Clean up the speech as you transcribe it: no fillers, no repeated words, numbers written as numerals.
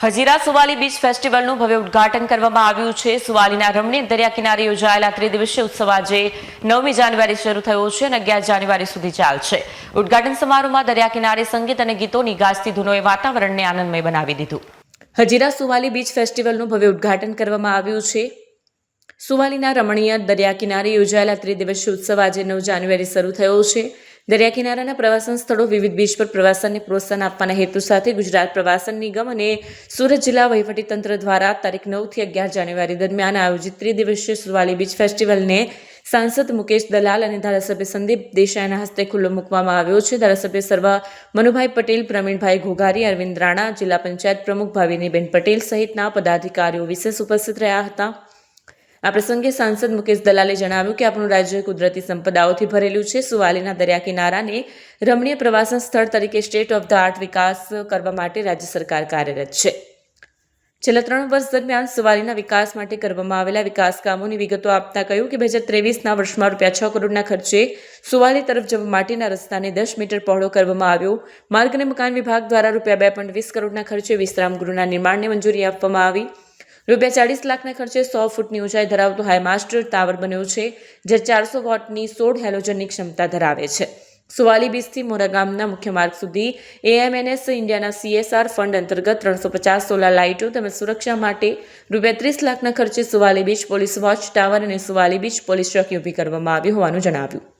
Hazira Suvali beach ફેસ્ટિવલનું ભવ્ય ઉદ્ઘાટન કરવામાં આવ્યું છે। સુવાલીના રમણીય દરિયા કિનારે યોજાયેલા ત્રિદિવસીય ઉત્સવ આજે 9મી જાન્યુઆરી શરૂ થયો છે અને 11 જાન્યુઆરી સુધી ચાલશે। ઉદ્ઘાટન સમારોહમાં દરિયા કિનારે સંગીત અને ગીતોની ગાજતી ધૂનોએ વાતાવરણને આનંદમય બનાવી દીધું। હજીરા સુવાલી બીચ ફેસ્ટિવલનું ભવ્ય ઉદ્ઘાટન કરવામાં આવ્યું છે। સુવાલીના રમણીય દરિયા કિનારે યોજાયેલા ત્રિદિવસીય ઉત્સવ આજે 9 જાન્યુઆરી શરૂ થયો છે। દરિયા કિનારાના પ્રવાસન સ્થળો વિવિધ બીચ પર પ્રવાસનને પ્રોત્સાહન આપવાના હેતુ સાથે ગુજરાત પ્રવાસન નિગમ અને સુરત જિલ્લા વહીવટીતંત્ર દ્વારા તારીખ 9 થી 11 જાન્યુઆરી દરમિયાન આયોજિત ત્રિદિવસીય સુવાલી બીચ ફેસ્ટિવલને સાંસદ મુકેશ દલાલ અને ધારાસભ્ય સંદીપ દેસાઈના હસ્તે ખુલ્લો મૂકવામાં આવ્યો છે। ધારાસભ્ય સર્વ મનુભાઈ પટેલ, પ્રવીણભાઈ ઘોઘારી, અરવિંદ રાણા, જિલ્લા પંચાયત પ્રમુખ ભાવિનીબેન પટેલ સહિતના પદાધિકારીઓ વિશેષ ઉપસ્થિત રહ્યા હતા। આ પ્રસંગે સાંસદ મુકેશ દલાલે જણાવ્યું કે આપણું રાજ્ય કુદરતી સંપદાઓથી ભરેલું છે। સુવાલીના દરિયા કિનારાને રમણીય પ્રવાસન સ્થળ તરીકે સ્ટેટ ઓફ ધ આર્ટ વિકાસ કરવા માટે રાજ્ય સરકાર કાર્યરત છે। છેલ્લા 3 વર્ષ દરમિયાન સુવાલીના વિકાસ માટે કરવામાં આવેલા વિકાસ કામોની વિગતો આપતા કહ્યું કે 2023ના વર્ષમાં ₹6 કરોડના ખર્ચે સુવાલી તરફ જવા માટેના રસ્તાને 10 મીટર પહોળો કરવામાં આવ્યો। માર્ગ અને મકાન વિભાગ દ્વારા ₹2.20 કરોડના ખર્ચે વિશ્રામ ગૃહના નિર્માણને મંજૂરી આપવામાં આવી। ₹40 લાખના ખર્ચે 100 ફૂટની ઊંચાઈ ધરાવતો હાઈમાસ્ટ ટાવર બન્યો છે, જે 400 વોટની 16 હેલોજનની ક્ષમતા ધરાવે છે। સુવાલી બીચથી મોરા ગામના મુખ્ય માર્ગ સુધી AMNS ઇન્ડિયાના CSR ફંડ અંતર્ગત 350 સોલાર લાઇટો તેમજ સુરક્ષા માટે ₹30 લાખના ખર્ચે Suvali beach police watch tower અને સુવાલી બીચ પોલીસ ચોકી ઊભી કરવામાં આવી હોવાનું જણાવ્યું।